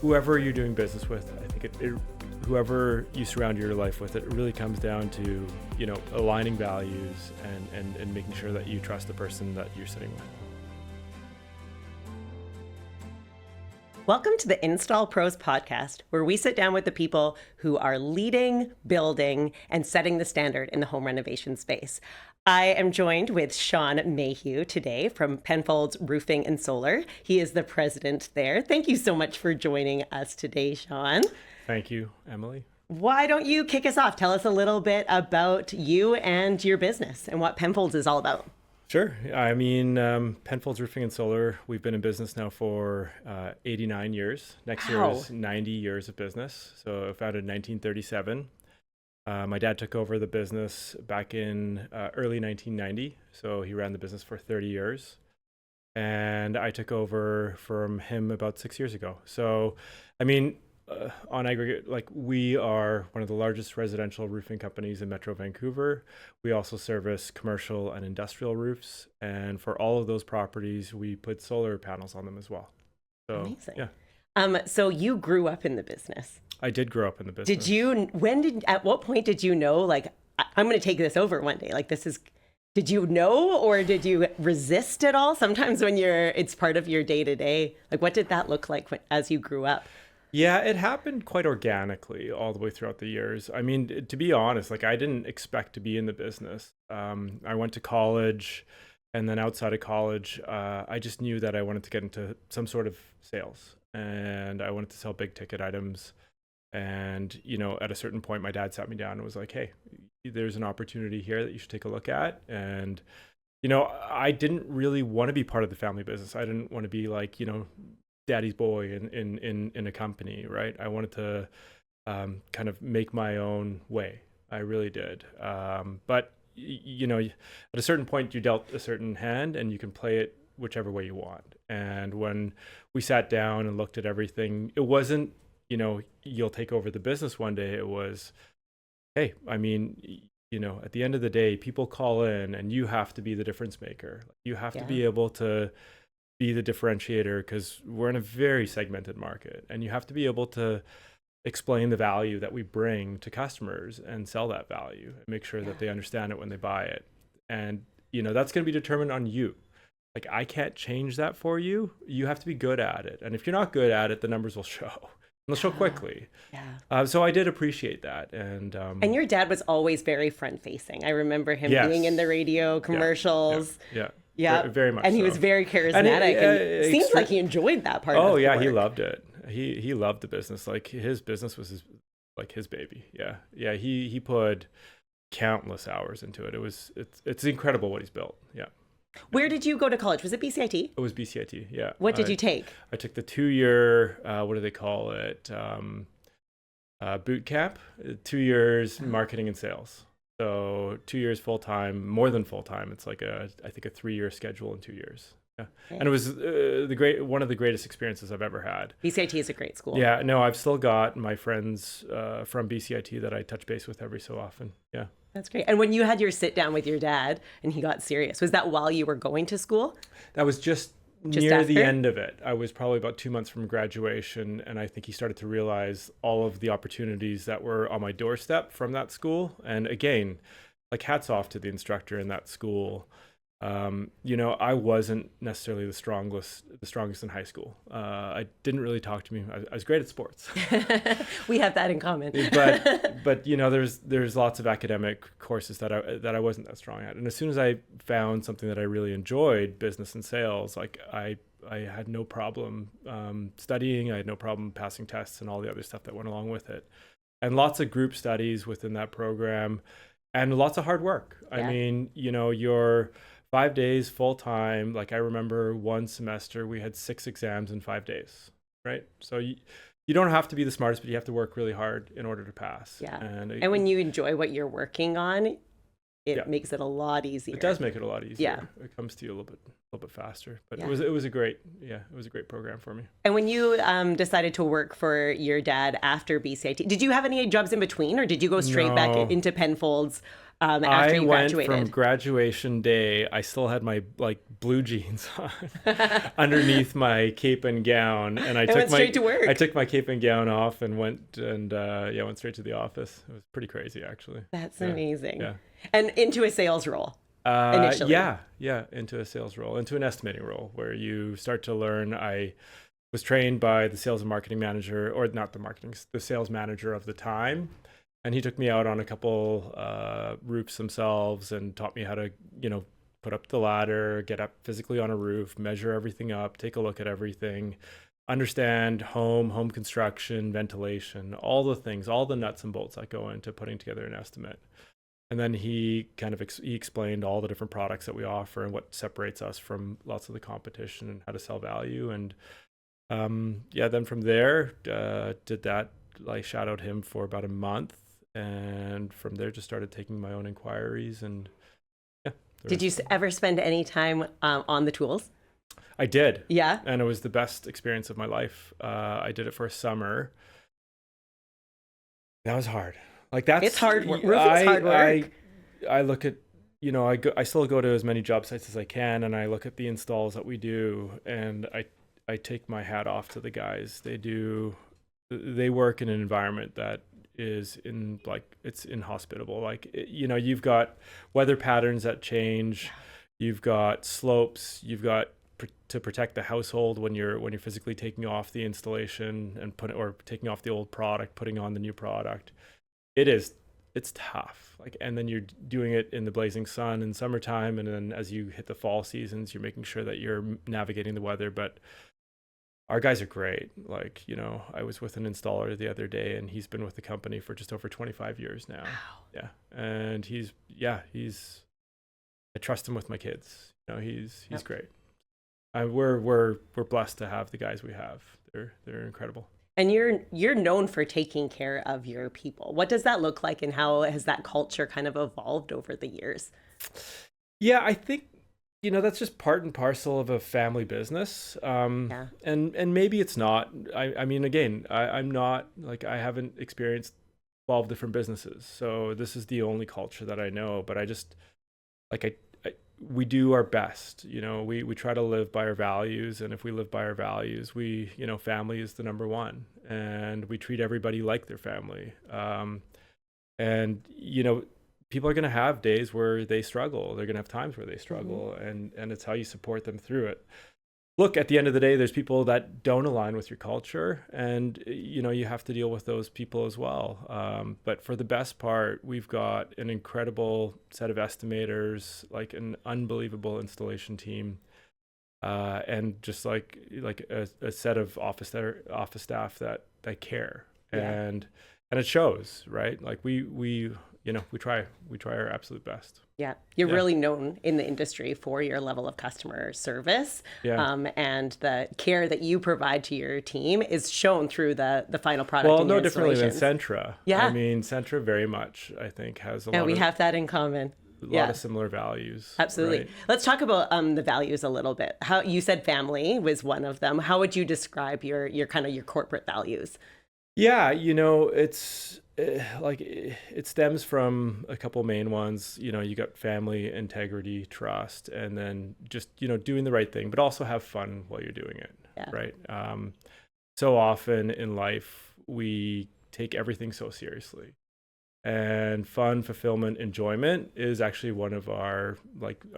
whoever you're doing business with, I think whoever you surround your life with, it really comes down to, aligning values and making sure that you trust the person that you're sitting with. Welcome to the Install Pros podcast, where we sit down with the people who are leading, building, and setting the standard in the home renovation space. I am joined with Shaun Mayhew today from Penfolds Roofing and Solar. He is the president there. Thank you so much for joining us today, Shaun. Thank you, Emily. Why don't you kick us off? Tell us a little bit about you and your business and what Penfolds is all about. Sure. I mean, Penfolds Roofing and Solar, we've been in business now for 89 years. Next year is 90 years of business. So founded in 1937. My dad took over the business back in early 1990. So he ran the business for 30 years. And I took over from him about 6 years ago. So, I mean, on aggregate, we are one of the largest residential roofing companies in Metro Vancouver. We also service commercial and industrial roofs. And for all of those properties, we put solar panels on them as well. So, amazing. Yeah. So you grew up in the business. I did grow up in the business. At what point did you know, I'm going to take this over one day? Did you know, or did you resist at all? Sometimes when it's part of your day to day, what did that look like as you grew up? Yeah, it happened quite organically all the way throughout the years. I mean, to be honest, I didn't expect to be in the business. I went to college, and then outside of college, I just knew that I wanted to get into some sort of sales, and I wanted to sell big ticket items. And, at a certain point, my dad sat me down and was like, hey, there's an opportunity here that you should take a look at. And, I didn't really want to be part of the family business. I didn't want to be daddy's boy in a company, right? I wanted to kind of make my own way. I really did. But, at a certain point, you dealt a certain hand and you can play it whichever way you want. And when we sat down and looked at everything, it wasn't, you'll take over the business one day. It was, hey, I mean, at the end of the day, people call in and you have to be the difference maker. You have to be able to be the differentiator, because we're in a very segmented market, and you have to be able to explain the value that we bring to customers and sell that value and make sure that they understand it when they buy it. And, that's going to be determined on you. I can't change that for you. You have to be good at it. And if you're not good at it, the numbers will show. They'll show quickly. Yeah. So I did appreciate that. And your dad was always very front facing. I remember him being in the radio commercials. Yeah, very much. And he was very charismatic. And seems like he enjoyed that part. Oh, of yeah, the he work. loved it. He loved the business. His business was his baby. Yeah. He put countless hours into it. It's incredible what he's built. Yeah. Where did you go to college? Was it BCIT? It was BCIT. Yeah. What did you take? I took the 2-year. What do they call it? Boot camp. 2 years marketing and sales. So 2 years full time, more than full time. It's I think a 3-year schedule in 2 years. Yeah. Okay. And it was one of the greatest experiences I've ever had. BCIT is a great school. Yeah, no, I've still got my friends from BCIT that I touch base with every so often. Yeah. That's great. And when you had your sit down with your dad and he got serious, was that while you were going to school? That was just near after? The end of it. I was probably about 2 months from graduation, and I think he started to realize all of the opportunities that were on my doorstep from that school. And again, hats off to the instructor in that school. I wasn't necessarily the strongest in high school. I didn't really talk to me. I was great at sports. We have that in common. but there's lots of academic courses that I wasn't that strong at. And as soon as I found something that I really enjoyed, business and sales, I had no problem studying. I had no problem passing tests and all the other stuff that went along with it. And lots of group studies within that program, and lots of hard work. Yeah. I mean, you're 5 days full time. I remember one semester we had 6 exams in 5 days, right? So you don't have to be the smartest, but you have to work really hard in order to pass. Yeah. And when you enjoy what you're working on, it makes it a lot easier. It does make it a lot easier. Yeah. It comes to you a little bit faster. But it was a great program for me. And when you decided to work for your dad after BCIT, did you have any jobs in between, or did you go straight back into Penfolds after I you went from graduated? graduation day. I still had my like blue jeans on underneath my cape and gown, and It went straight to I work. took my cape and gown off and went straight to the office. It was pretty crazy, actually. That's Yeah, amazing. yeah. And into a sales role initially. Yeah, into a sales role, into an estimating role where you start to learn. I was trained by the sales and marketing manager, or not the marketing, the sales manager of the time. And he took me out on a couple roofs themselves and taught me how to, put up the ladder, get up physically on a roof, measure everything up, take a look at everything, understand home construction, ventilation, all the things, all the nuts and bolts that go into putting together an estimate. And then he kind of he explained all the different products that we offer and what separates us from lots of the competition and how to sell value. And then from there, did that, like shadowed him for about a month. And from there, just started taking my own inquiries. And yeah. Did you ever spend any time on the tools? I did. Yeah. And it was the best experience of my life. I did it for a summer. That was hard. Like It's hard work. Roofing's hard work. I look at, I still go to as many job sites as I can, and I look at the installs that we do, and I take my hat off to the guys. They work in an environment that is it's inhospitable. Like, you've got weather patterns that change. You've got slopes. You've got to protect the household when you're physically taking off the installation and taking off the old product, putting on the new product. It's tough. Like, and then you're doing it in the blazing sun in summertime, and then as you hit the fall seasons, you're making sure that you're navigating the weather. But our guys are great. Like, I was with an installer the other day, and he's been with the company for just over 25 years now. Wow. Yeah. And I trust him with my kids. He's Yep. great. We're blessed to have the guys we have. They're incredible. And you're known for taking care of your people. What does that look like, and how has that culture kind of evolved over the years? Yeah, I think that's just part and parcel of a family business. Yeah. And maybe it's not. I mean, again, I'm not, like, I haven't experienced 12 different businesses, so this is the only culture that I know. But I just, like, we do our best. We try to live by our values, and if we live by our values, family is the number one, and we treat everybody like their family. And people are going to have days where they struggle. They're going to have times where they struggle, and it's how you support them through it. Look, at the end of the day, there's people that don't align with your culture, and you have to deal with those people as well. But for the best part, we've got an incredible set of estimators, like an unbelievable installation team, and just like a set of office staff that care. Yeah. And it shows, right? Like, we try our absolute best. Yeah. You're really known in the industry for your level of customer service. Yeah. And the care that you provide to your team is shown through the final product. Well, in no your differently than installations. Centra. Yeah. I mean, Centra very much, I think, has a Yeah, we have that in common. lot of similar values. Absolutely. Right? Let's talk about the values a little bit. How you said family was one of them. How would you describe your kind of your corporate values? Yeah, it's like it stems from a couple main ones. You got family, integrity, trust, and then just doing the right thing, but also have fun while you're doing it. Yeah. Right. So often in life we take everything so seriously, and fun, fulfillment, enjoyment is actually one of our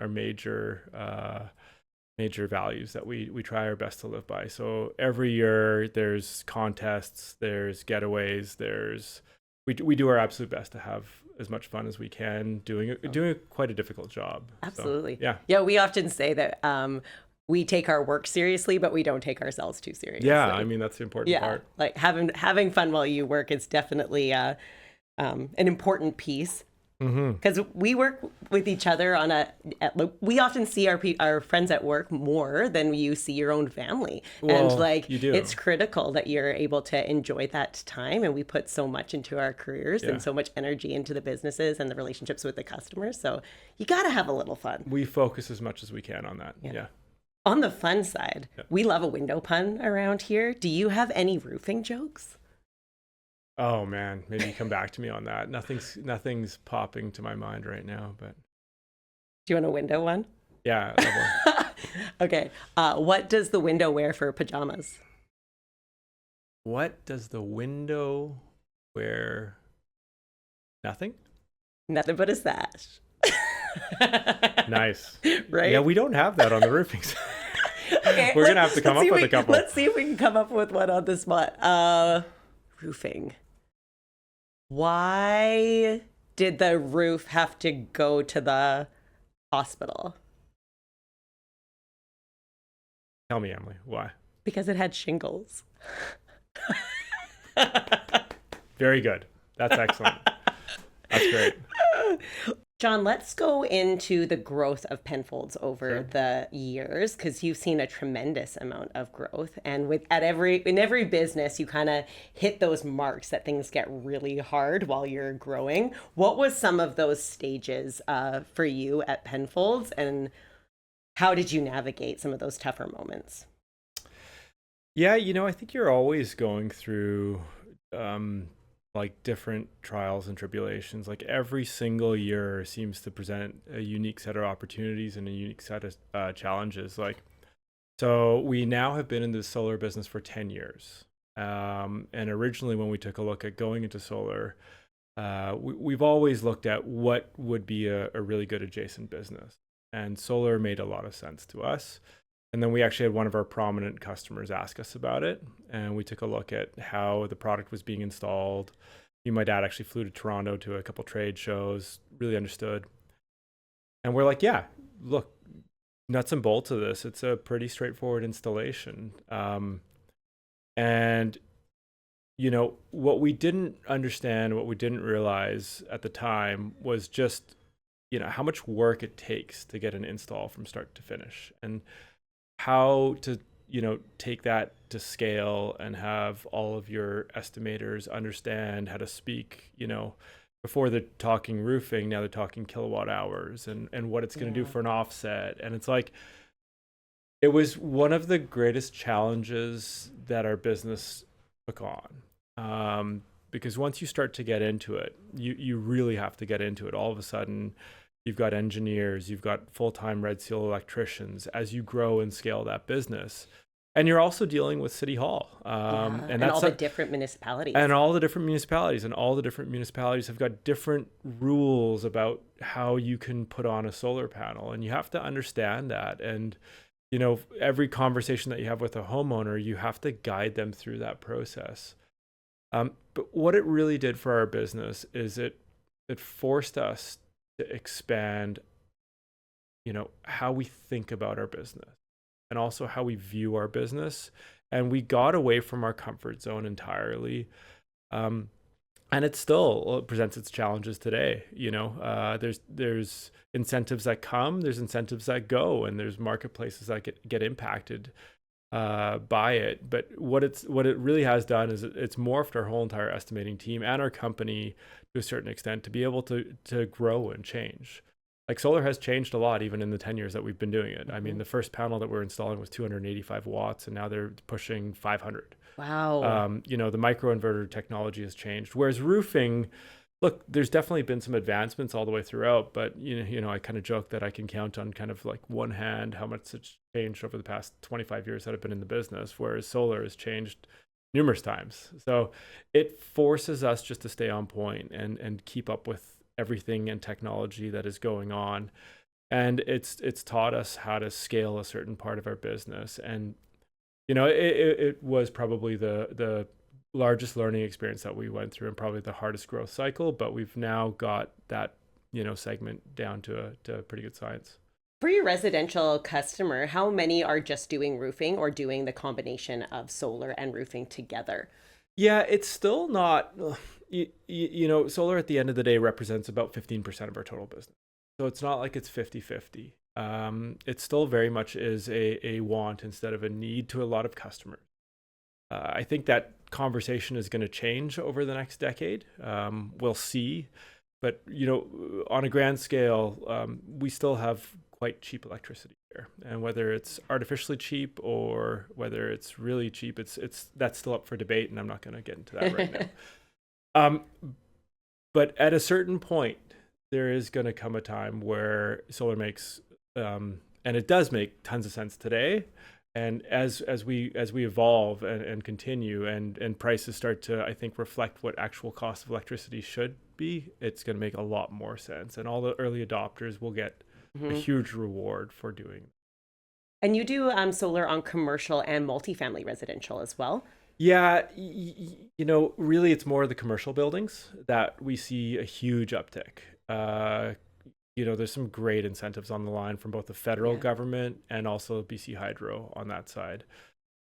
major values that we try our best to live by. So every year there's contests, there's getaways, we do our absolute best to have as much fun as we can doing quite a difficult job. Absolutely. So, Yeah, we often say that we take our work seriously, but we don't take ourselves too seriously. Yeah, I mean, that's the important part. Like having fun while you work is definitely an important piece. Because we work with each other we often see our friends at work more than you see your own family. Well, and you do. it's critical that you're able to enjoy that time. And we put so much into our careers and so much energy into the businesses and the relationships with the customers. So you got to have a little fun. We focus as much as we can on that. Yeah. On the fun side, we love a window pun around here. Do you have any roofing jokes? Oh man, maybe you come back to me on that. Nothing's popping to my mind right now, but Do you want a window one? yeah, that one. Okay. What does the window wear for pajamas? What does the window wear? Nothing? Nothing but a sash. Nice. Yeah, Right? we don't have that on the roofing side. Okay, We're gonna have to come up with a couple. let's see if we can come up with one on the spot. Roofing. Why did the roof have to go to the hospital? Tell me, Emily, why? Because it had shingles. Very good. That's excellent. That's great. John, let's go into the growth of Penfolds over Sure. the years because you've seen a tremendous amount of growth. And in every business, you kind of hit those marks that things get really hard while you're growing. What was some of those stages for you at Penfolds, and how did you navigate some of those tougher moments? Yeah, I think you're always going through um, like different trials and tribulations. Like every single year seems to present a unique set of opportunities and a unique set of challenges. Like, so we now have been in the solar business for 10 years. And originally, when we took a look at going into solar, we've always looked at what would be a really good adjacent business. And solar made a lot of sense to us. And then we actually had one of our prominent customers ask us about it. And we took a look at how the product was being installed. My dad actually flew to Toronto to a couple trade shows, really understood. And we're like, yeah, look, nuts and bolts of this. It's a pretty straightforward installation. And, what we didn't understand, what we didn't realize at the time was just, how much work it takes to get an install from start to finish. And how to take that to scale and have all of your estimators understand how to speak, before they're talking roofing, now they're talking kilowatt hours and what it's going to do for an offset. And it's like it was one of the greatest challenges that our business took on, because once you start to get into it, you really have to get into it. All of a sudden you've got engineers, you've got full-time Red Seal electricians as you grow and scale that business. And you're also dealing with City Hall. And all the different municipalities. And all the different municipalities. And all the different municipalities have got different rules about how you can put on a solar panel. And you have to understand that. And, every conversation that you have with a homeowner, you have to guide them through that process. But what it really did for our business is it forced us to expand, how we think about our business and also how we view our business. And we got away from our comfort zone entirely. And it still presents its challenges today. There's incentives that come, there's incentives that go, and there's marketplaces that get impacted by it. But what it really has done is it's morphed our whole entire estimating team and our company to a certain extent to be able to grow and change. Like solar has changed a lot even in the 10 years that we've been doing it. I mean, the first panel that we're installing was 285 watts and now they're pushing 500. Wow. The microinverter technology has changed. Whereas roofing, look, there's definitely been some advancements all the way throughout, but I kind of joke that I can count on kind of like one hand how much it's changed over the past 25 years that I've been in the business, whereas solar has changed numerous times. So it forces us just to stay on point and keep up with everything and technology that is going on. And it's taught us how to scale a certain part of our business. And it was probably the largest learning experience that we went through and probably the hardest growth cycle, but we've now got that segment down to a pretty good science. For your residential customer, how many are just doing roofing or doing the combination of solar and roofing together? Yeah, it's still not, solar at the end of the day represents about 15% of our total business. So it's not like it's 50-50. It still very much is a want instead of a need to a lot of customers. I think that conversation is going to change over the next decade. We'll see. But, on a grand scale, we still have quite cheap electricity here. And whether it's artificially cheap or whether it's really cheap, it's that's still up for debate. And I'm not going to get into that right now. Um, but at a certain point, there is going to come a time where solar makes, and it does make tons of sense today. And as we evolve and continue, and prices start to, I think, reflect what actual cost of electricity should be, it's going to make a lot more sense. And all the early adopters will get a Hmm. huge reward for doing. And you do solar on commercial and multifamily residential as well. Yeah, really, it's more the commercial buildings that we see a huge uptick. There's some great incentives on the line from both the federal Yeah. government and also BC Hydro on that side.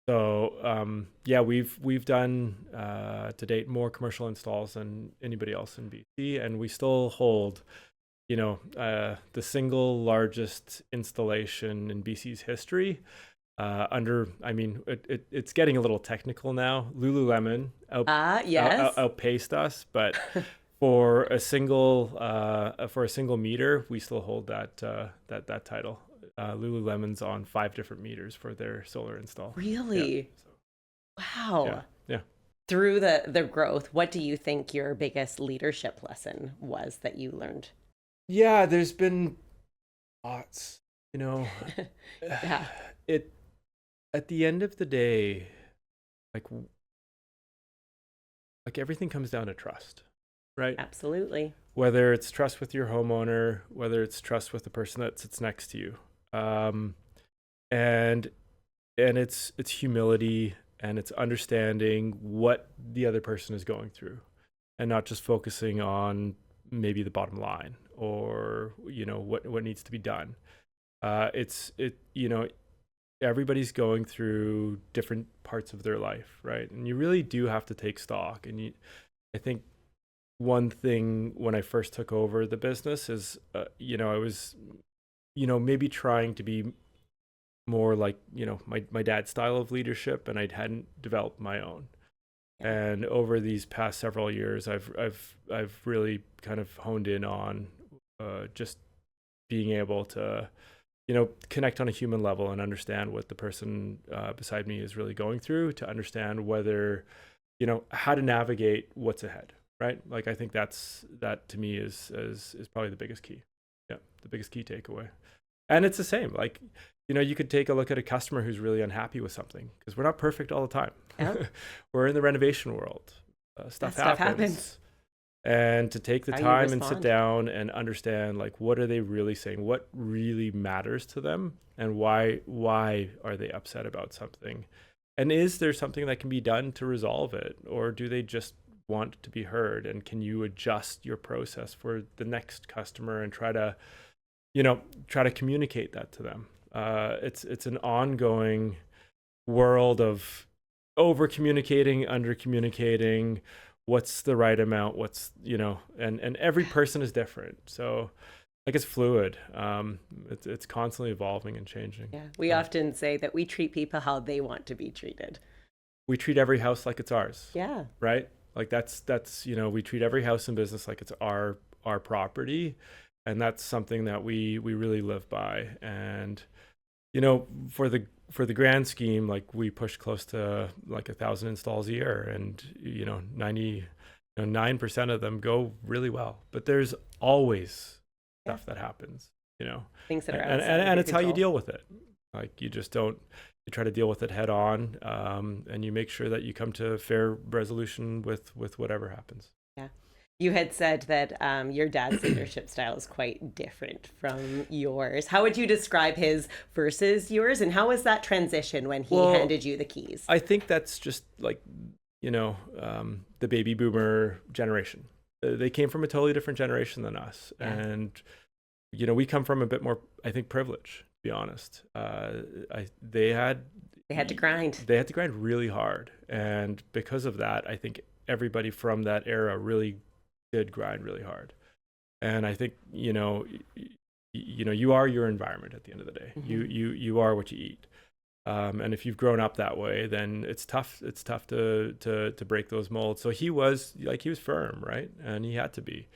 So yeah, we've done to date more commercial installs than anybody else in BC, and we still hold, the single largest installation in BC's history. It's getting a little technical now. Lululemon Yes. outpaced us, but for a single meter, we still hold that title. Lululemon's on 5 different meters for their solar install. Yeah. Really? So yeah, Wow. yeah, Through the growth, what do you think your biggest leadership lesson was that you learned? yeah. There's been lots. You know, Yeah, it at the end of the day, like everything comes down to trust, right? absolutely. Whether it's trust with your homeowner, whether it's trust with the person that sits next to you, and it's humility, and it's understanding what the other person is going through, and not just focusing on maybe the bottom line, or what needs to be done. It's it you know Everybody's going through different parts of their life, right? And you really do have to take stock. And I think one thing when I first took over the business is, I was, maybe trying to be more like, my dad's style of leadership, and I hadn't developed my own. Yeah. And over these past several years, I've really kind of honed in on just being able to, connect on a human level and understand what the person beside me is really going through, to understand whether, how to navigate what's ahead, right? Like, I think that to me is probably the biggest key. Yeah, the biggest key takeaway. And it's the same. Like, you could take a look at a customer who's really unhappy with something, because we're not perfect all the time. Yeah. We're in the renovation world. That Stuff stuff happens. happens. And to take the How you time and sit respond. down and understand, like, what are they really saying, what really matters to them, and why are they upset about something, and is there something that can be done to resolve it, or do they just want to be heard, and can you adjust your process for the next customer and try to communicate that to them. It's an ongoing world of over communicating, under communicating, what's the right amount, and every person is different. So, like, it's fluid. It's constantly evolving and changing. Yeah. We So often say that we treat people how they want to be treated. we treat every house like it's ours, Yeah. right? Like, that's we treat every house in business like it's our property, and that's something that we really live by. And for the grand scheme, like, we push close to like 1,000 installs a year, and 99% of them go really well. But there's always Yeah. stuff that happens, Things that are outside of and your it's how you control. deal with it. Like, you just don't you try to deal with it head on, and you make sure that you come to a fair resolution with whatever happens. Yeah. You had said that your dad's leadership style is quite different from yours. How would you describe his versus yours? And how was that transition when he Well, handed you the keys? I think that's just like, the baby boomer generation. They came from a totally different generation than us. Yeah. And, we come from a bit more, I think, privilege, to be honest. They had They had to grind. they had to grind really hard. And because of that, I think everybody from that era really did grind really hard. And I think, you are your environment at the end of the day. Mhm. You are what you eat. And if you've grown up that way, then it's tough. It's tough to break those molds. So he was firm, right? And he had to be.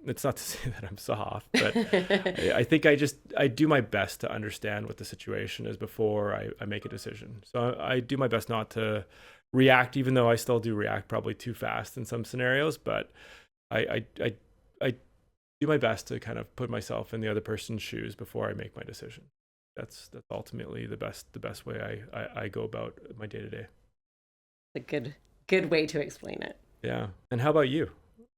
It's not to say that I'm soft, but I think I do my best to understand what the situation is before I make a decision. So I do my best not to react, even though I still do react probably too fast in some scenarios, but I do my best to kind of put myself in the other person's shoes before I make my decision. That's ultimately the best way I go about my day to day. A good way to explain it. Yeah. And how about you?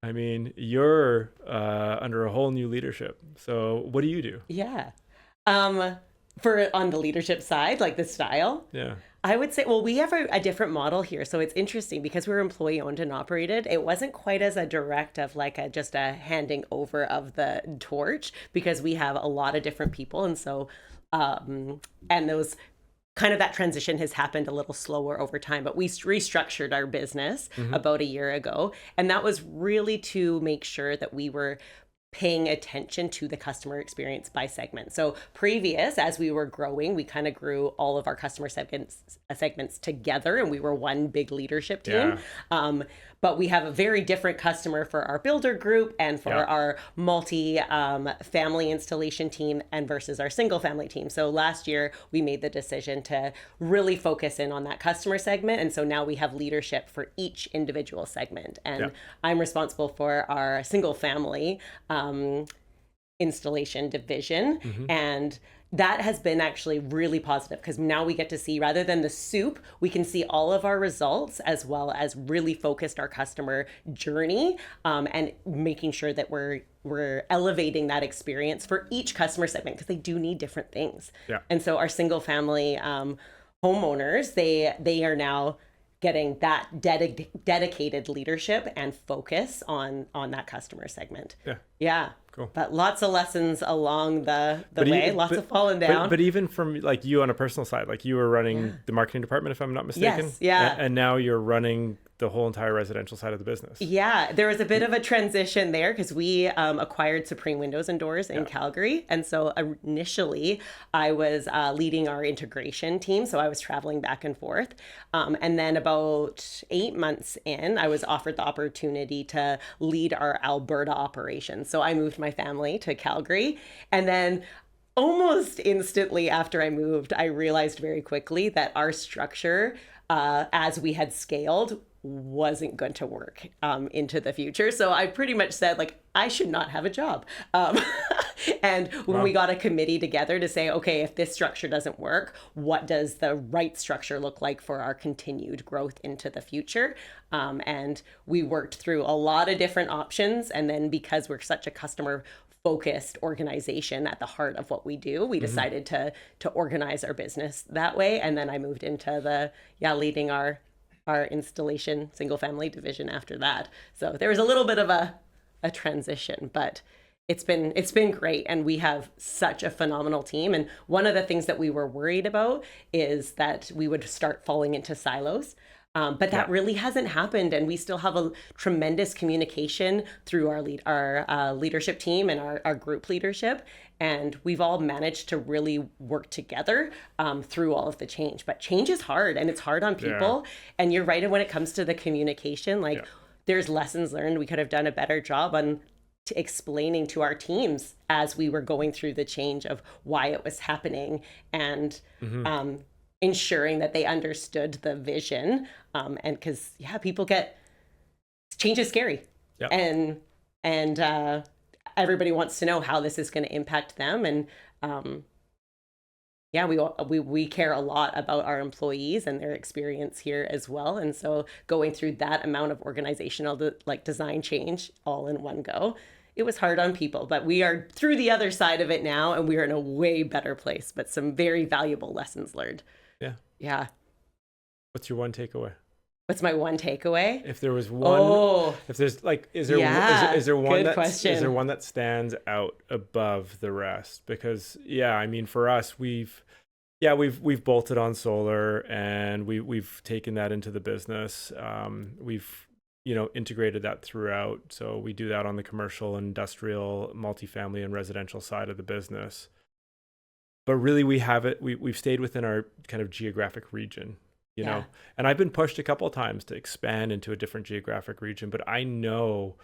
I mean, you're under a whole new leadership. So what do you do? Yeah. For on the leadership side, like the style, Yeah. I would say, well, we have a different model here. So it's interesting because we're employee owned and operated. It wasn't quite as a direct of like just a handing over of the torch, because we have a lot of different people. And so, and those kind of that transition has happened a little slower over time, but we restructured our business about a year ago. And that was really to make sure that we were paying attention to the customer experience by segment. So previous, as we were growing, we kind of grew all of our customer segments together, and we were one big leadership team. Yeah. But we have a very different customer for our builder group and for our multi-family installation team and versus our single family team. So last year we made the decision to really focus in on that customer segment. And so now we have leadership for each individual segment. And I'm responsible for our single family installation division. And that has been actually really positive, because now we get to see, rather than the soup, we can see all of our results, as well as really focused our customer journey, and making sure that we're elevating that experience for each customer segment, because they do need different things. Yeah. And so our single family homeowners, they are now getting that dedicated leadership and focus on that customer segment. Yeah. Cool. But lots of lessons along the way, lots of falling down. But even from like you on a personal side, like you were running the marketing department, if I'm not mistaken. Yes, yeah. And now you're running the whole entire residential side of the business. Yeah, there was a bit of a transition there, because we acquired Supreme Windows and Doors in Calgary. And so initially I was leading our integration team. So I was traveling back and forth. And then about 8 months in, I was offered the opportunity to lead our Alberta operations. So I moved my family to Calgary. And then almost instantly after I moved, I realized very quickly that our structure, as we had scaled, wasn't going to work into the future. So I pretty much said, like, I should not have a job. And when we got a committee together to say, okay, if this structure doesn't work, what does the right structure look like for our continued growth into the future? And we worked through a lot of different options. And then because we're such a customer focused organization at the heart of what we do, we decided to organize our business that way. And then I moved into leading our installation single family division after that. So there was a little bit of a transition, but it's been great. And we have such a phenomenal team. And one of the things that we were worried about is that we would start falling into silos. But that really hasn't happened, and we still have a tremendous communication through our leadership team and our group leadership, and we've all managed to really work together through all of the change. But change is hard, and it's hard on people. And you're right when it comes to the communication. There's lessons learned. We could have done a better job on explaining to our teams as we were going through the change of why it was happening, and ensuring that they understood the vision. And because people change is scary, and everybody wants to know how this is going to impact them. And we care a lot about our employees and their experience here as well. And so going through that amount of organizational design change all in one go, it was hard on people, but we are through the other side of it now, and we are in a way better place, but some very valuable lessons learned. Yeah. What's your one takeaway? What's my one takeaway? If there was one, if there's like, is there one that stands out above the rest? Because I mean, for us, we've bolted on solar, and we've taken that into the business. We've integrated that throughout. So we do that on the commercial, industrial, multifamily, and residential side of the business. But really, we've stayed within our kind of geographic region, you know, and I've been pushed a couple of times to expand into a different geographic region, but I know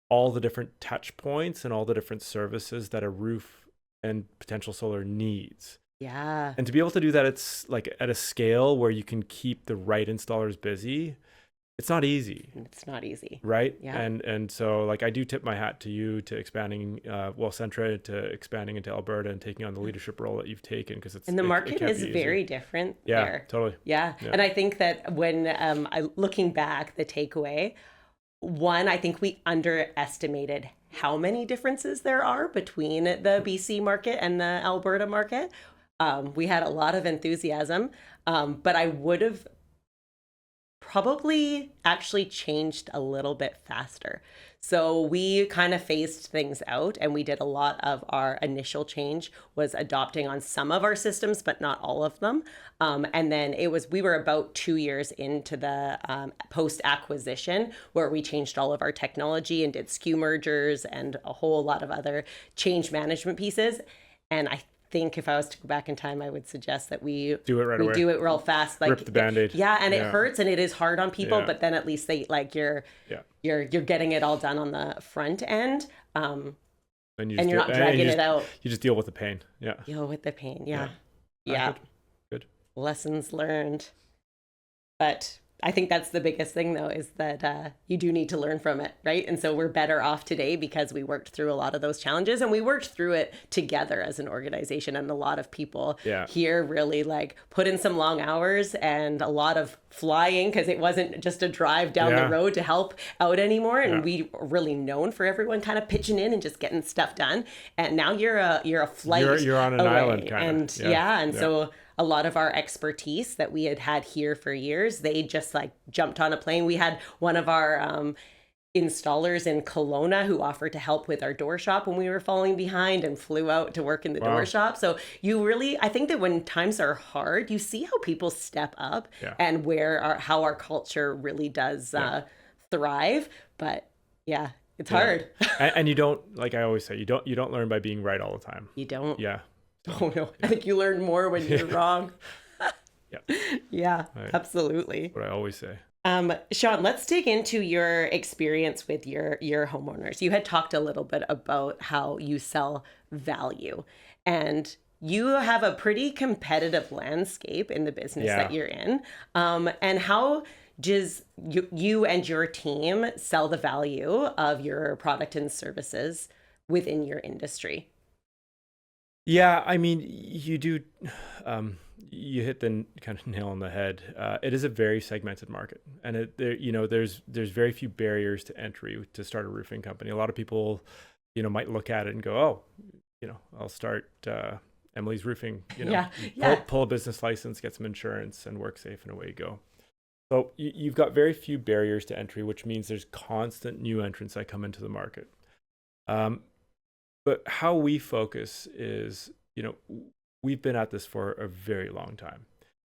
all the different touch points and all the different services that a roof and potential solar needs. Yeah. And to be able to do that, it's like at a scale where you can keep the right installers busy. It's not easy, It's not easy. right? Yeah. And so like I do tip my hat to you to expanding, Centra to expanding into Alberta and taking on the leadership role that you've taken, because And the it market can't is be easy. very different Yeah, there. totally. Yeah. Yeah, And I think that when looking back, the takeaway, one, I think we underestimated how many differences there are between the BC market and the Alberta market. We had a lot of enthusiasm, but I would have probably actually changed a little bit faster. So we kind of phased things out, and we did a lot of our initial change was adopting on some of our systems, but not all of them. And then we were about 2 years into the post acquisition where we changed all of our technology and did SKU mergers and a whole lot of other change management pieces. And I think if I was to go back in time, I would suggest that we do it right away. do it real fast. Like Rip the Band-Aid. yeah, and it Yeah. hurts and it is hard on people, Yeah. but then at least they like Yeah. you're getting it all done on the front end. And And you're not dragging it out. You just deal with the pain. Yeah. Deal with the pain. Yeah. Yeah. Yeah. Good. Lessons learned. But I think that's the biggest thing, though, is that you do need to learn from it, right? And so we're better off today because we worked through a lot of those challenges, and we worked through it together as an organization. And a lot of people here really like put in some long hours and a lot of flying, because it wasn't just a drive down the road to help out anymore. And we were really known for everyone kind of pitching in and just getting stuff done. And now you're a flight You're on an away. island, kind of. And so a lot of our expertise that we had here for years, they just like jumped on a plane. We had one of our installers in Kelowna who offered to help with our door shop when we were falling behind and flew out to work in the door shop. So you really, I think that when times are hard, you see how people step up and how our culture really does thrive. But yeah, it's hard. And you don't, like I always say, you don't learn by being right all the time. You don't. Yeah. Oh no, I think you learn more when you're wrong. Yeah, Right. Absolutely. What I always say. Shaun, let's dig into your experience with your homeowners. You had talked a little bit about how you sell value, and you have a pretty competitive landscape in the business that you're in. And how does you and your team sell the value of your product and services within your industry? Yeah, I mean, you do. You hit the kind of nail on the head. It is a very segmented market, and there's very few barriers to entry to start a roofing company. A lot of people, might look at it and go, "Oh, I'll start Emily's Roofing." Pull a business license, get some insurance, and work safe, and away you go. So you've got very few barriers to entry, which means there's constant new entrants that come into the market. But how we focus is, we've been at this for a very long time.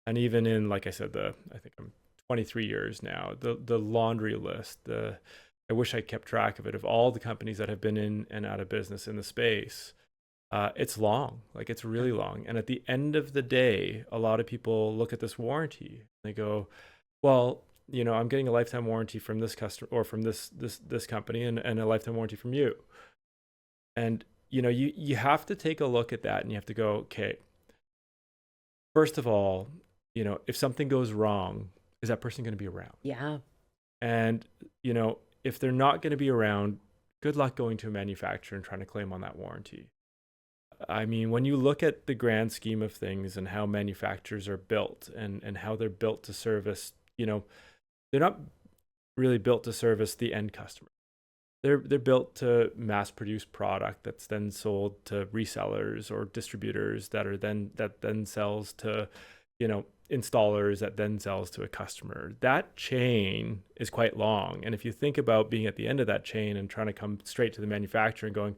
And even in, like I said, I think I'm 23 years now, the laundry list, I wish I kept track of it, of all the companies that have been in and out of business in the space. It's long, like it's really long. And at the end of the day, a lot of people look at this warranty and they go, well, I'm getting a lifetime warranty from this customer or from this company and a lifetime warranty from you. And, you have to take a look at that and you have to go, okay, first of all, if something goes wrong, is that person going to be around? Yeah. And, if they're not going to be around, good luck going to a manufacturer and trying to claim on that warranty. I mean, when you look at the grand scheme of things and how manufacturers are built and how they're built to service, they're not really built to service the end customer. They're built to mass produce product that's then sold to resellers or distributors that then sells to, installers that then sells to a customer. That chain is quite long. And if you think about being at the end of that chain and trying to come straight to the manufacturer and going,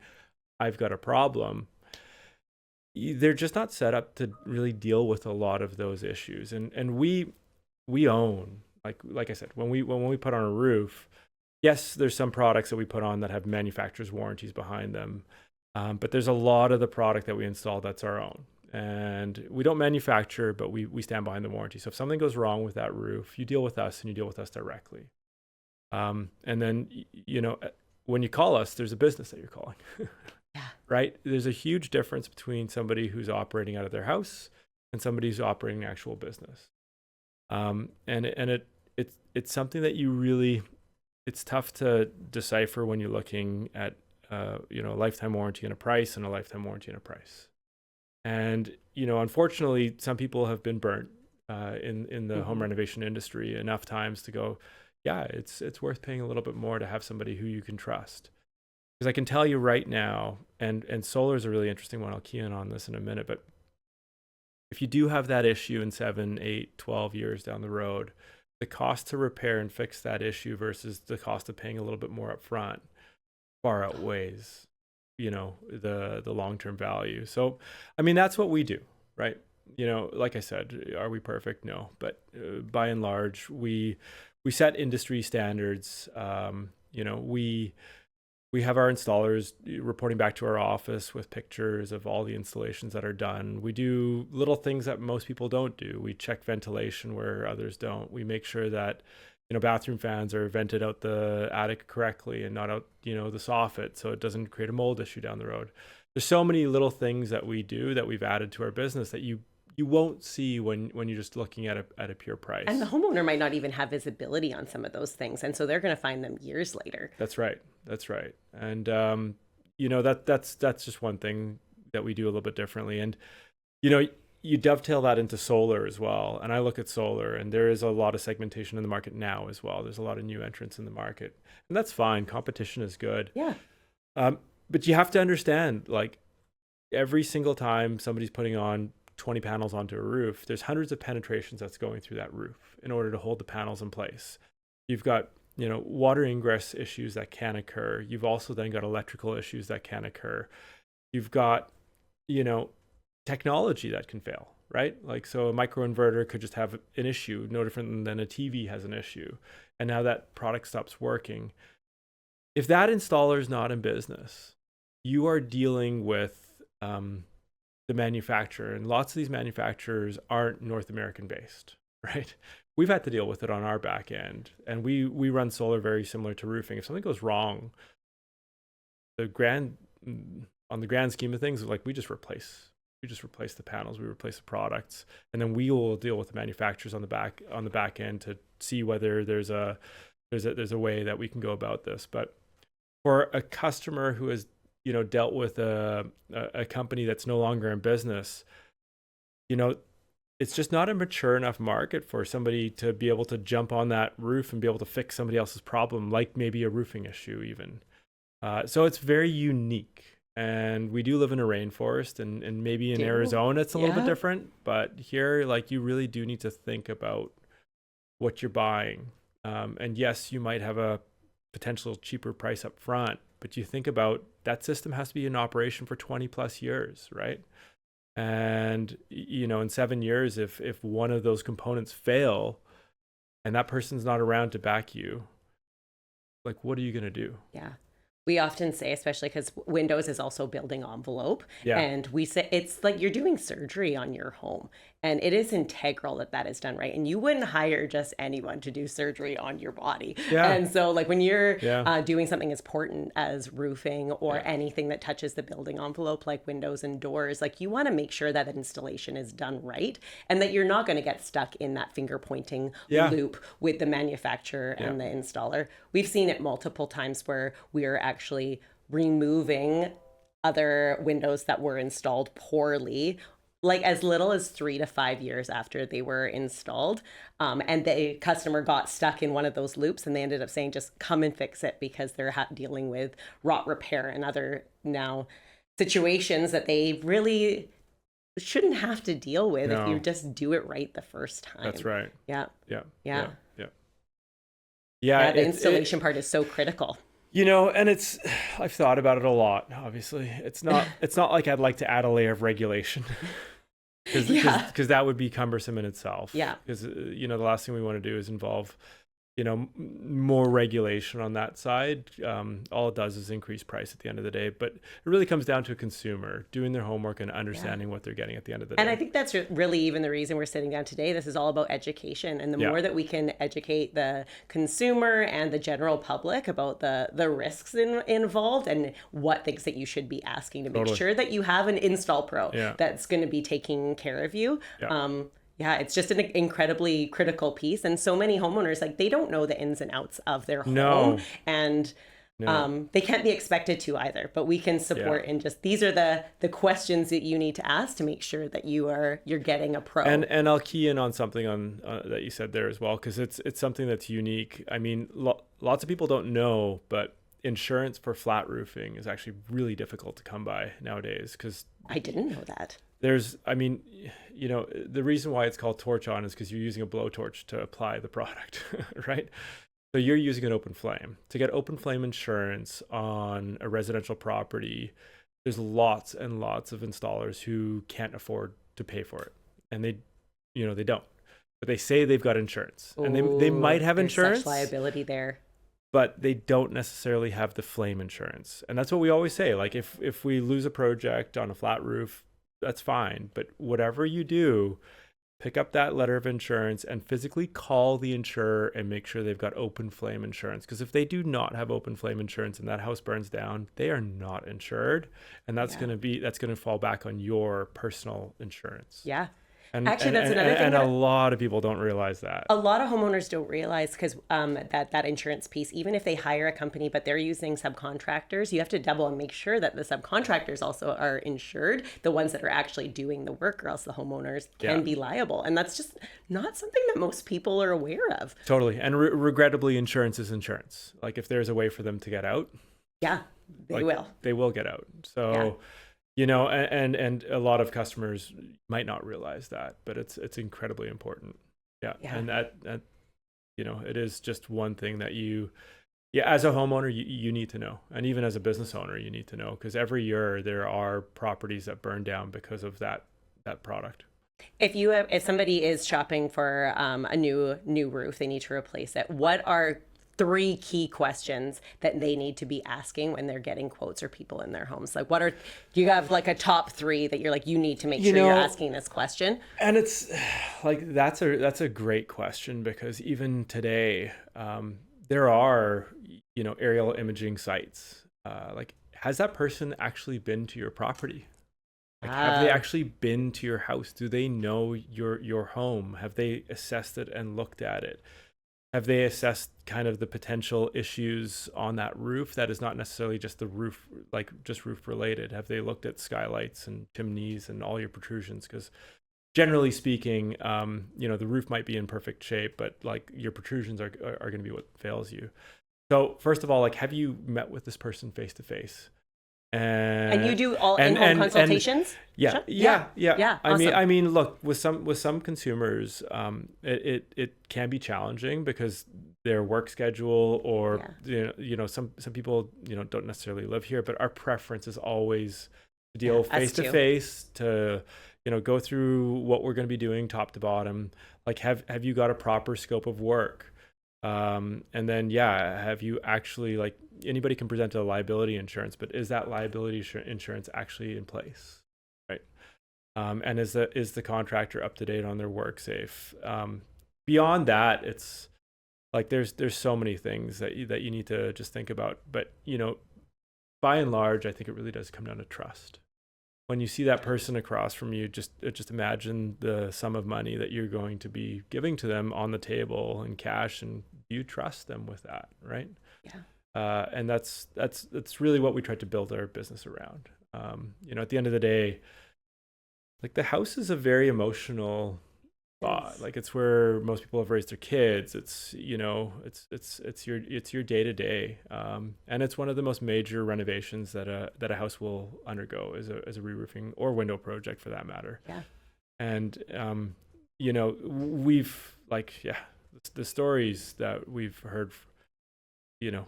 I've got a problem, they're just not set up to really deal with a lot of those issues. And we own, like I said, when we put on a roof, yes, there's some products that we put on that have manufacturer's warranties behind them. But there's a lot of the product that we install that's our own. And we don't manufacture, but we stand behind the warranty. So if something goes wrong with that roof, you deal with us and you deal with us directly. And then, when you call us, there's a business that you're calling. Yeah. right? There's a huge difference between somebody who's operating out of their house and somebody who's operating an actual business. It's something that you really, it's tough to decipher when you're looking at a lifetime warranty and a price, and a lifetime warranty and a price. And unfortunately, some people have been burnt in the home renovation industry enough times to go, yeah, it's worth paying a little bit more to have somebody who you can trust. Because I can tell you right now, and solar is a really interesting one. I'll key in on this in a minute, but if you do have that issue in 7, 8, 12 years down the road, the cost to repair and fix that issue versus the cost of paying a little bit more up front far outweighs, the long-term value. So, I mean, that's what we do, right? Like I said, are we perfect? No, but by and large, we set industry standards. We have our installers reporting back to our office with pictures of all the installations that are done. We do little things that most people don't do. We check ventilation where others don't. We make sure that, bathroom fans are vented out the attic correctly and not out, the soffit, so it doesn't create a mold issue down the road. There's so many little things that we do that we've added to our business that you won't see when you're just looking at a pure price. And the homeowner might not even have visibility on some of those things, and so they're going to find them years later. That's right. And that's just one thing that we do a little bit differently. And you dovetail that into solar as well. And I look at solar, and there is a lot of segmentation in the market now as well. There's a lot of new entrants in the market, and that's fine. Competition is good. Yeah. But you have to understand, like, every single time somebody's putting on 20 panels onto a roof, there's hundreds of penetrations that's going through that roof in order to hold the panels in place. You've got, water ingress issues that can occur. You've also then got electrical issues that can occur. You've got, technology that can fail, right? Like, so a microinverter could just have an issue, no different than a TV has an issue. And now that product stops working. If that installer is not in business, you are dealing with the manufacturer, and lots of these manufacturers aren't North American based, right? We've had to deal with it on our back end, and we run solar very similar to roofing. If something goes wrong, on the grand scheme of things, like, we just replace the panels, we replace the products, and then we will deal with the manufacturers on the back end to see whether there's a way that we can go about this. But for a customer who has dealt with a company that's no longer in business, it's just not a mature enough market for somebody to be able to jump on that roof and be able to fix somebody else's problem, like maybe a roofing issue even. So it's very unique. And we do live in a rainforest, and maybe in Arizona it's a little bit different, but here, like, you really do need to think about what you're buying. And yes, you might have a potential cheaper price up front, but you think about that system has to be in operation for 20 plus years, right? And, in 7 years, if one of those components fail and that person's not around to back you, like, what are you going to do? Yeah. We often say, especially because Windows is also building envelope, and we say it's like you're doing surgery on your home, and it is integral that is done right. And you wouldn't hire just anyone to do surgery on your body. And so, like, when you're doing something as important as roofing or anything that touches the building envelope, like windows and doors, like, you want to make sure that installation is done right, and that you're not going to get stuck in that finger pointing loop with the manufacturer and the installer. We've seen it multiple times where we are actually removing other windows that were installed poorly, like as little as 3 to 5 years after they were installed. And the customer got stuck in one of those loops, and they ended up saying, just come and fix it, because they're dealing with rot repair and other now situations that they really shouldn't have to deal with if you just do it right the first time. That's right. Yeah. The installation part is so critical. And I've thought about it a lot. Obviously, it's not like I'd like to add a layer of regulation, because that would be cumbersome in itself. Yeah. Because the last thing we want to do is involve more regulation on that side. All it does is increase price at the end of the day, but it really comes down to a consumer doing their homework and Yeah. understanding what they're getting at the end of the And I day. think that's really even the reason we're sitting down today. This is all about education. And the Yeah, more that we can educate the consumer and the general public about the risks involved and what things that you should be asking to make totally. sure that you have an install pro Yeah, that's going to be taking care of you. yeah. Yeah, it's just an incredibly critical piece. And so many homeowners, like, they don't know the ins and outs of their home. No, And no. they can't be expected to either, but we can Yeah. support and just these are the questions that you need to ask to make sure that you're getting a pro. And I'll key in on something on that you said there as well, because it's something that's unique. I mean, lots of people don't know, but insurance for flat roofing is actually really difficult to come by nowadays, because I didn't know that. I mean, the reason why it's called torch on is because you're using a blowtorch to apply the product, right? So you're using an open flame. To get open flame insurance on a residential property, there's lots and lots of installers who can't afford to pay for it. And they don't. But they say they've got insurance. And they Oh, might have there's insurance, such liability there. but they don't necessarily have the flame insurance. And that's what we always say. Like, if we lose a project on a flat roof, that's fine. But whatever you do, pick up that letter of insurance and physically call the insurer and make sure they've got open flame insurance. Because if they do not have open flame insurance and that house burns down, they are not insured. And that's Yeah. going to fall back on your personal insurance. Yeah. And, Actually, and, that's and, another thing and a that lot of people don't realize that. a lot of homeowners don't realize because that insurance piece, even if they hire a company but they're using subcontractors, you have to double and make sure that the subcontractors also are insured, the ones that are actually doing the work, or else the homeowners can Yeah. be liable. And that's just not something that most people are aware of. Totally. And regrettably, insurance is insurance. Like, if there's a way for them to get out, Yeah, they like, will. they will get out. So, Yeah. and a lot of customers might not realize that, but it's incredibly important. Yeah. Yeah. And that it is just one thing that as a homeowner, you need to know. And even as a business owner, you need to know, because every year there are properties that burn down because of that product. If somebody is shopping for a new roof, they need to replace it. What are three key questions that they need to be asking when they're getting quotes or people in their homes? Like, do you have like a top three that you're like, you need to make sure you're asking this question? And it's like, that's a great question, because even today, there are, aerial imaging sites. Like, has that person actually been to your property? Like, have they actually been to your house? Do they know your home? Have they assessed it and looked at it? Have they assessed kind of the potential issues on that roof that is not necessarily just the roof, like just roof related? Have they looked at skylights and chimneys and all your protrusions? Because generally speaking, the roof might be in perfect shape, but like, your protrusions are going to be what fails you. So first of all, like, have you met with this person face to face? And you do all in-home consultations? Yeah, Sure. yeah. Awesome. I mean, look, with some consumers, it can be challenging because their work schedule, or some people don't necessarily live here, but our preference is always to deal face to face, to go through what we're going to be doing top to bottom. Like, have you got a proper scope of work? And then, have you actually, like, anybody can present a liability insurance, but is that liability insurance actually in place, right? And is the contractor up to date on their work safe? Beyond that, it's like, there's so many things that you need to just think about. But by and large, I think it really does come down to trust. When you see that person across from you, just imagine the sum of money that you're going to be giving to them on the table in cash, and you trust them with that, right? Yeah. And that's really what we tried to build our business around. At the end of the day, like, the house is a very emotional spot. Like, it's where most people have raised their kids. It's it's your day to day, and it's one of the most major renovations that a house will undergo as a re-roofing or window project, for that matter. Yeah. And we've, like, the stories that we've heard,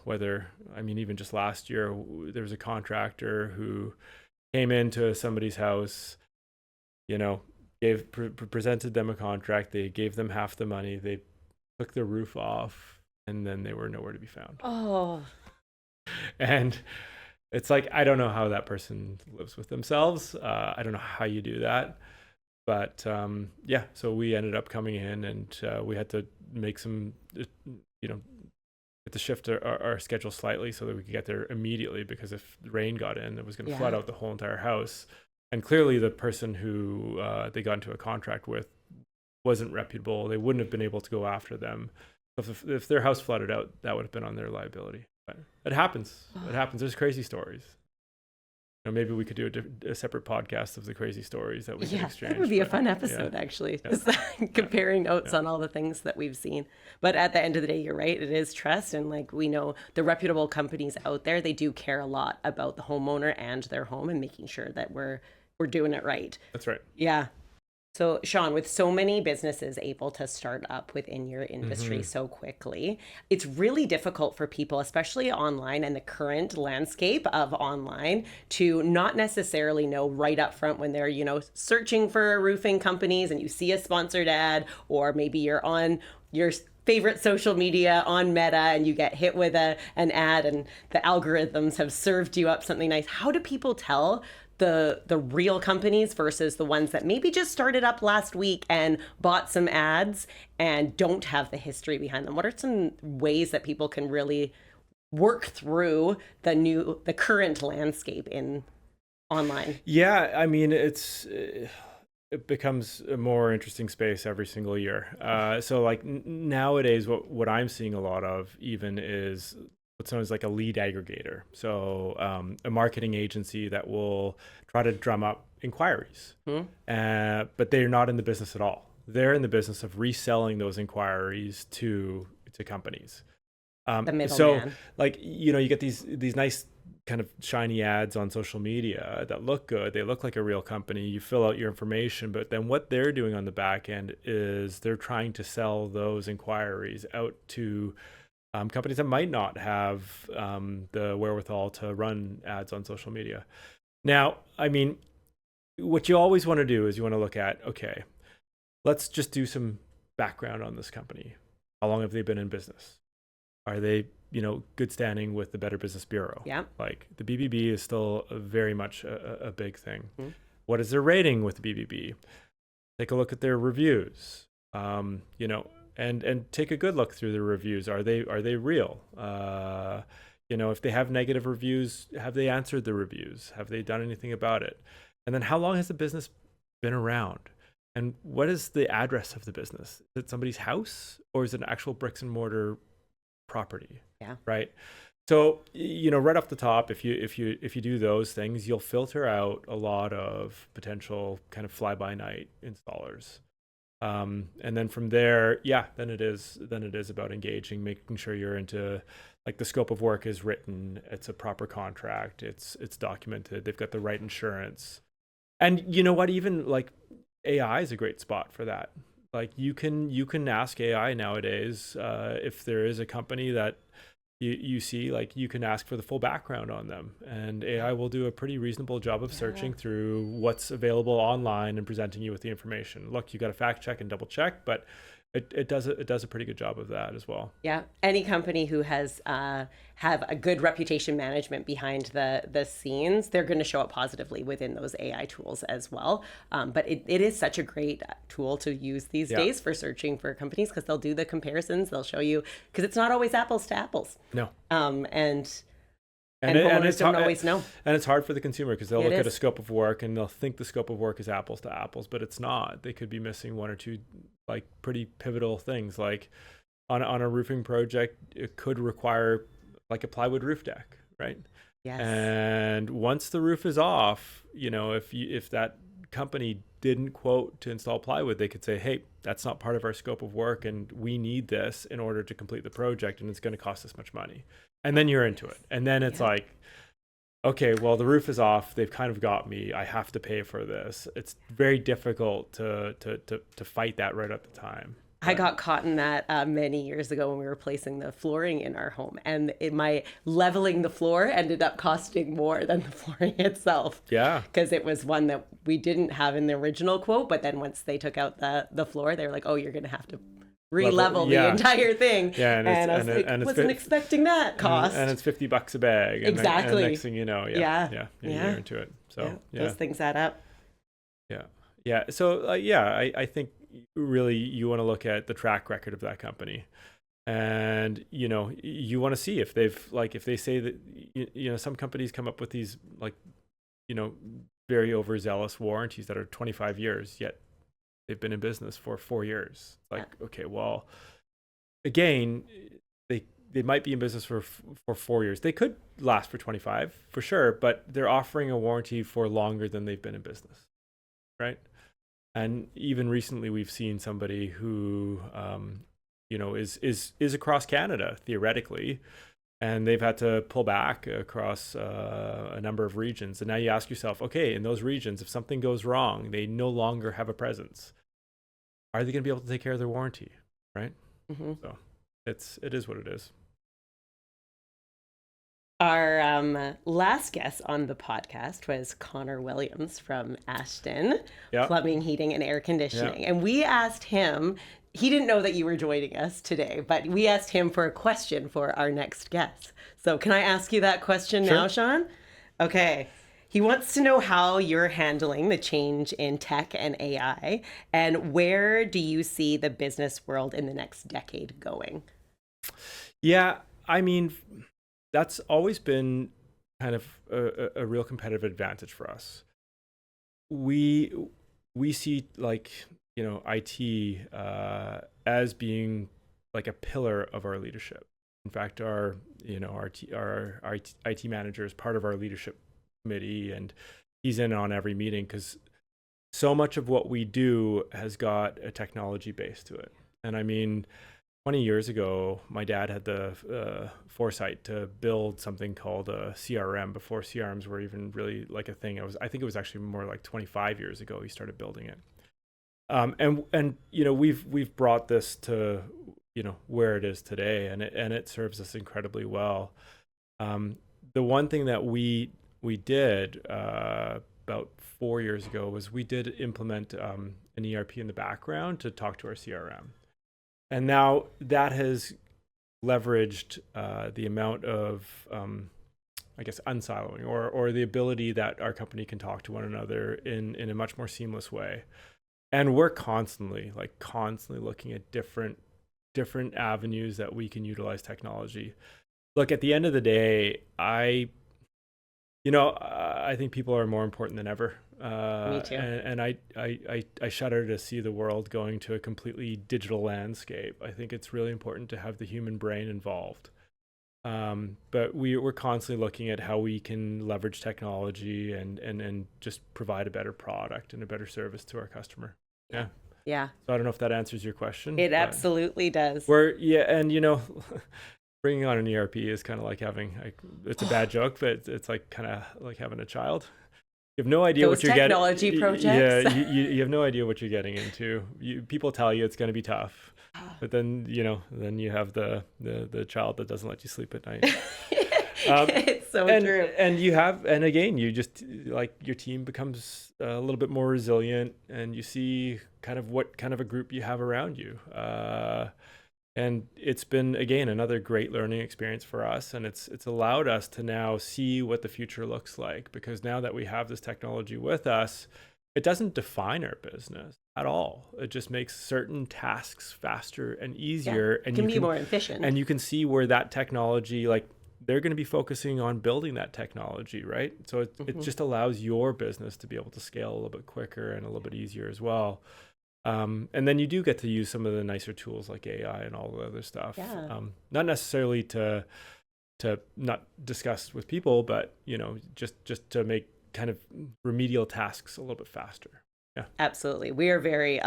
whether, I mean, even just last year, there was a contractor who came into somebody's house, presented them a contract. They gave them half the money. They took the roof off. and then they were nowhere to be found. Oh, And it's like, I don't know how that person lives with themselves. I don't know how you do that. But yeah, so we ended up coming in, and we had to make some, had to shift our schedule slightly so that we could get there immediately, because if the rain got in, it was going to flood out the whole entire house. And clearly the person who they got into a contract with wasn't reputable. They wouldn't have been able to go after them. If their house flooded out, that would have been on their liability. But it happens. It happens. There's crazy stories. Maybe we could do a separate podcast of the crazy stories that we can exchange. That would be a fun episode, actually. Just comparing notes on all the things that we've seen. But at the end of the day, you're right. It is trust. And like we know, the reputable companies out there, they do care a lot about the homeowner and their home and making sure that we're doing it right. That's right. Yeah. So, Shaun, with so many businesses able to start up within your industry so quickly, it's really difficult for people, especially online and the current landscape of online, to not necessarily know right up front when they're, searching for roofing companies and you see a sponsored ad, or maybe you're on your favorite social media on Meta and you get hit with an ad and the algorithms have served you up something nice. How do people tell the real companies versus the ones that maybe just started up last week and bought some ads and don't have the history behind them? What are some ways that people can really work through the current landscape in online? Yeah, I mean, it becomes a more interesting space every single year. So like nowadays, what I'm seeing a lot of even is what's known as like a lead aggregator. So a marketing agency that will try to drum up inquiries, but they're not in the business at all. They're in the business of reselling those inquiries to companies. The middleman. So like, you get these nice kind of shiny ads on social media that look good. They look like a real company. You fill out your information, but then what they're doing on the back end is they're trying to sell those inquiries out to companies that might not have the wherewithal to run ads on social media. Now, I mean, what you always want to do is you want to look at, okay, let's just do some background on this company. How long have they been in business? Are they, good standing with the Better Business Bureau? Yeah. Like the BBB is still very much a big thing. What is their rating with the BBB? Take a look at their reviews. And take a good look through the reviews. Are they real? If they have negative reviews, have they answered the reviews? Have they done anything about it? And then how long has the business been around? And what is the address of the business? Is it somebody's house or is it an actual bricks and mortar property? Yeah. Right. So, right off the top, if you do those things, you'll filter out a lot of potential kind of fly by night installers. And then from there, then it is about engaging, making sure you're into like the scope of work is written, it's a proper contract, it's documented, they've got the right insurance. And you know what, even like AI is a great spot for that. Like you can ask AI nowadays, if there is a company that you see, like you can ask for the full background on them, and AI will do a pretty reasonable job of searching through what's available online and presenting you with the information. Look, you got to fact check and double check, but it does a pretty good job of that as well. Yeah, any company who has have a good reputation management behind the scenes, they're going to show up positively within those AI tools as well. But it is such a great tool to use these days for searching for companies, because they'll do the comparisons. They'll show you, because it's not always apples to apples. No. And homeowners don't always know. And it's hard for the consumer, because they'll look at a scope of work and they'll think the scope of work is apples to apples, but it's not. They could be missing one or two like pretty pivotal things. Like on a roofing project, it could require like a plywood roof deck, right? Yes. And once the roof is off, if that company didn't quote to install plywood, they could say, hey, that's not part of our scope of work and we need this in order to complete the project, and it's going to cost this much money. And then you're into it. And then it's like, okay, well, the roof is off. They've kind of got me. I have to pay for this. It's very difficult to fight that right at the time. I got caught in that many years ago when we were replacing the flooring in our home, and my leveling the floor ended up costing more than the flooring itself. Yeah, because it was one that we didn't have in the original quote, but then once they took out the floor, they were like, "Oh, you're going to have to re-level the Yeah. entire thing. Yeah, And I was like, wasn't expecting that cost. and it's $50 a bag. Exactly. And next thing you know, you're into it. So Those things add up. Yeah. Yeah. So, I think really you want to look at the track record of that company. And, you want to see if if they say that, some companies come up with these very overzealous warranties that are 25 years, yet they've been in business for 4 years. Okay, well, again, they might be in business for 4 years. They could last for 25 for sure, but they're offering a warranty for longer than they've been in business. Right. And even recently we've seen somebody who, is across Canada theoretically, and they've had to pull back across a number of regions. And now you ask yourself, okay, in those regions, if something goes wrong, they no longer have a presence. Are they going to be able to take care of their warranty? Right. Mm-hmm. So it is what it is. Our last guest on the podcast was Connor Williams from Ashton Plumbing, Heating, and Air Conditioning. And we asked him, he didn't know that you were joining us today, but we asked him for a question for our next guest. So can I ask you that question now, Shaun? Okay. He wants to know how you're handling the change in tech and AI, and where do you see the business world in the next decade going? Yeah, I mean, that's always been kind of a real competitive advantage for us. We see IT as being like a pillar of our leadership. In fact, our IT manager is part of our leadership committee, and he's in on every meeting because so much of what we do has got a technology base to it. And I mean, 20 years ago, my dad had the foresight to build something called a CRM before CRMs were even really like a thing. I think it was actually more like 25 years ago he started building it. And we've brought this to where it is today, and it serves us incredibly well. The one thing that we did about 4 years ago was we did implement an ERP in the background to talk to our CRM. And now that has leveraged the amount of, unsiloing or the ability that our company can talk to one another in a much more seamless way. And we're constantly looking at different avenues that we can utilize technology. Look, at the end of the day, I think people are more important than ever. Me too. And I shudder to see the world going to a completely digital landscape. I think it's really important to have the human brain involved. But we're constantly looking at how we can leverage technology and just provide a better product and a better service to our customer. Yeah. Yeah. So I don't know if that answers your question. It absolutely does. Bringing on an ERP is kind of like it's a bad joke, but it's like kind of like having a child. You have no idea what you're getting. Technology projects. Yeah, you have no idea what you're getting into. People tell you it's going to be tough, but then you have the child that doesn't let you sleep at night. It's so true. And again, you just your team becomes a little bit more resilient, and you see kind of what kind of a group you have around you. And it's been, again, another great learning experience for us. And it's allowed us to now see what the future looks like, because now that we have this technology with us, it doesn't define our business at all. It just makes certain tasks faster and easier. And you can be more efficient. And you can see where that technology, they're going to be focusing on building that technology, right? So it just allows your business to be able to scale a little bit quicker and a little bit easier as well. And then you do get to use some of the nicer tools like AI and all the other stuff. Yeah. Not necessarily to not discuss with people, but just to make kind of remedial tasks a little bit faster. Yeah. Absolutely. We are very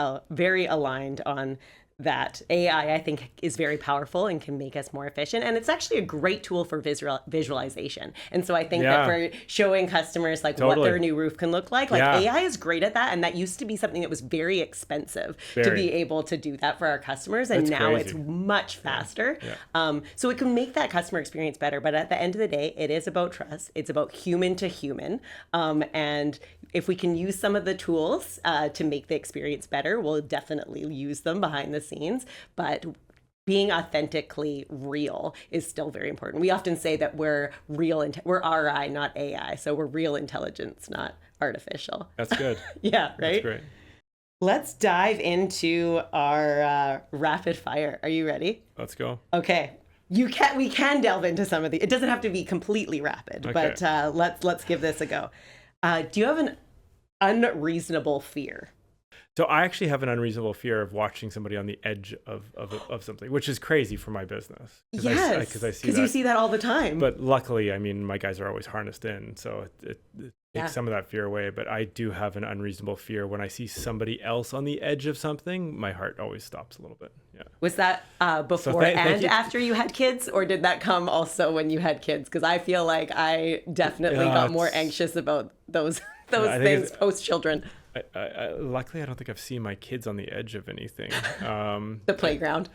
aligned on that. AI, I think, is very powerful and can make us more efficient. And it's actually a great tool for visualization. And so I think that for showing customers what their new roof can look like AI is great at that. And that used to be something that was very expensive to be able to do that for our customers. And now it's much faster. Yeah. So it can make that customer experience better. But at the end of the day, it is about trust. It's about human to human. And if we can use some of the tools to make the experience better, we'll definitely use them behind the scenes, but being authentically real is still very important. We often say that we're we're RI, not AI. So we're real intelligence, not artificial. That's good. Yeah, right? That's great. Let's dive into our rapid fire. Are you ready? Let's go. Okay. We can delve into some of the, it doesn't have to be completely rapid, Okay. but let's give this a go. Do you have an unreasonable fear? So I actually have an unreasonable fear of watching somebody on the edge of something, which is crazy for my business. Yes, because you see that all the time. But luckily, I mean, my guys are always harnessed in, so it takes some of that fear away. But I do have an unreasonable fear when I see somebody else on the edge of something. My heart always stops a little bit. Yeah. Was that before and after you had kids, or did that come also when you had kids? Because I feel like I definitely got more anxious about those things post children. Luckily, I don't think I've seen my kids on the edge of anything. The playground.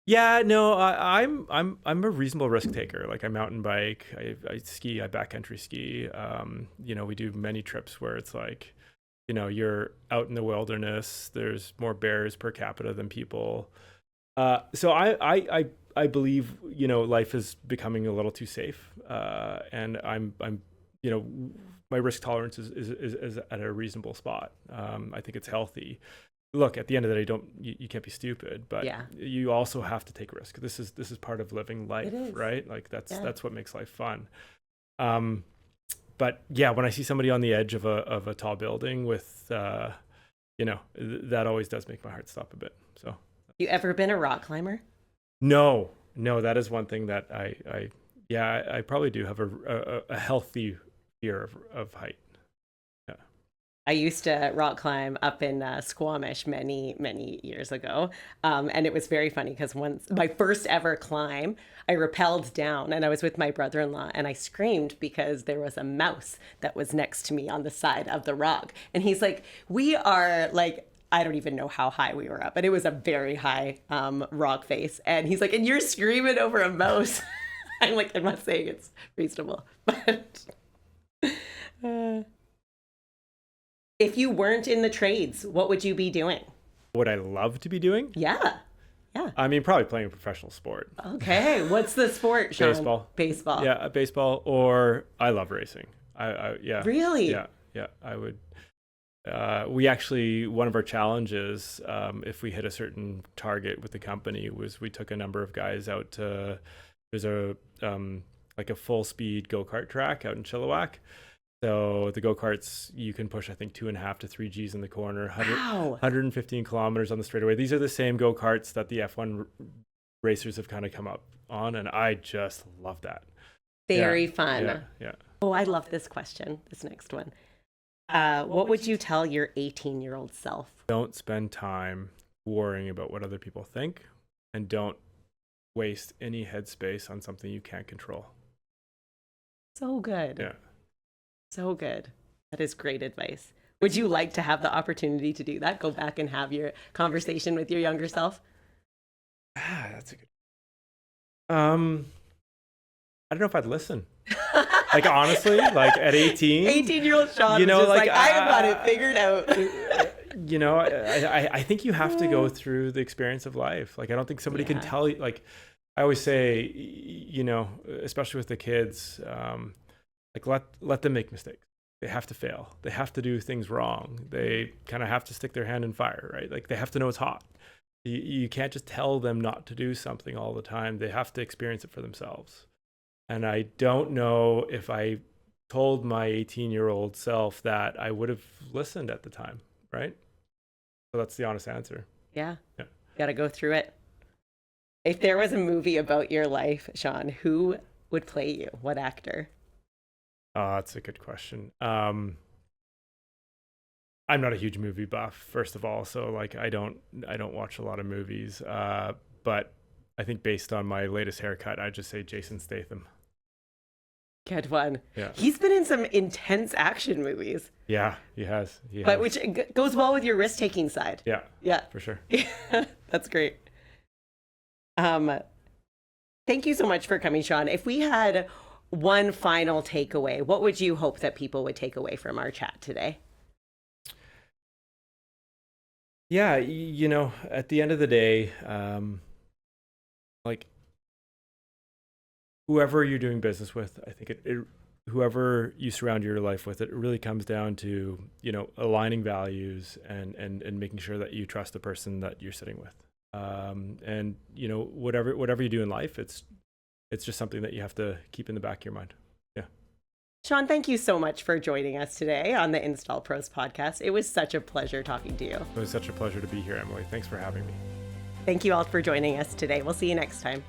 Yeah, no, I'm a reasonable risk taker. Like I mountain bike, I ski, I backcountry ski. We do many trips where it's like, you're out in the wilderness. There's more bears per capita than people. So I believe life is becoming a little too safe, and I'm my risk tolerance is at a reasonable spot. I think it's healthy. Look, at the end of the day, you can't be stupid, but you also have to take risk. This is part of living life, right? Like that's what makes life fun. But yeah, when I see somebody on the edge of a tall building with, that always does make my heart stop a bit. So, you ever been a rock climber? No, that is one thing that I probably do have a healthy fear of height. Yeah. I used to rock climb up in Squamish many, many years ago. And it was very funny because once my first ever climb, I rappelled down and I was with my brother-in-law and I screamed because there was a mouse that was next to me on the side of the rock. And he's like, we are like, I don't even know how high we were up, but it was a very high rock face. And he's like, and you're screaming over a mouse. I'm like, I'm not saying it's reasonable, but if you weren't in the trades, what would you be doing? Would I love to be doing? Yeah. I mean, probably playing a professional sport. Okay. What's the sport, Shaun? Baseball. Yeah, baseball, or I love racing. Yeah. Really? Yeah. I would. We actually, one of our challenges, if we hit a certain target with the company, was we took a number of guys out to, there's a full speed go-kart track out in Chilliwack. So the go-karts, you can push, I think, 2.5 to 3 Gs in the corner, 115 kilometers on the straightaway. These are the same go-karts that the F1 racers have kind of come up on, and I just love that. Very fun. Yeah. Oh, I love this question, this next one. What would you tell your 18-year-old self? Don't spend time worrying about what other people think, and don't waste any headspace on something you can't control. So good. Yeah. So good. That is great advice. Would you like to have the opportunity to do that? Go back and have your conversation with your younger self? That's a good. I don't know if I'd listen. Like honestly, like at 18, 18-year-old Shaun, was just like I have got it figured out. I think you have to go through the experience of life. Like I don't think somebody can tell you. Like I always say, especially with the kids, like let them make mistakes. They have to fail. They have to do things wrong. They kind of have to stick their hand in fire, right? Like they have to know it's hot. You can't just tell them not to do something all the time. They have to experience it for themselves. And I don't know if I told my 18-year-old self that I would have listened at the time, right? So that's the honest answer. Yeah. Got to go through it. If there was a movie about your life, Shaun, who would play you? What actor? Oh, that's a good question. I'm not a huge movie buff, first of all, so like I don't watch a lot of movies. But I think based on my latest haircut, I'd just say Jason Statham. Good one. Yeah. He's been in some intense action movies. Yeah, he has. But which goes well with your risk-taking side. Yeah, for sure. That's great. Thank you so much for coming, Shaun. If we had one final takeaway, what would you hope that people would take away from our chat today? Yeah, at the end of the day, like whoever you're doing business with, I think whoever you surround your life with, it really comes down to, aligning values and making sure that you trust the person that you're sitting with. And whatever you do in life, it's just something that you have to keep in the back of your mind. Yeah. Shaun, thank you so much for joining us today on the Install Pros podcast. It was such a pleasure talking to you. It was such a pleasure to be here, Emily. Thanks for having me. Thank you all for joining us today. We'll see you next time.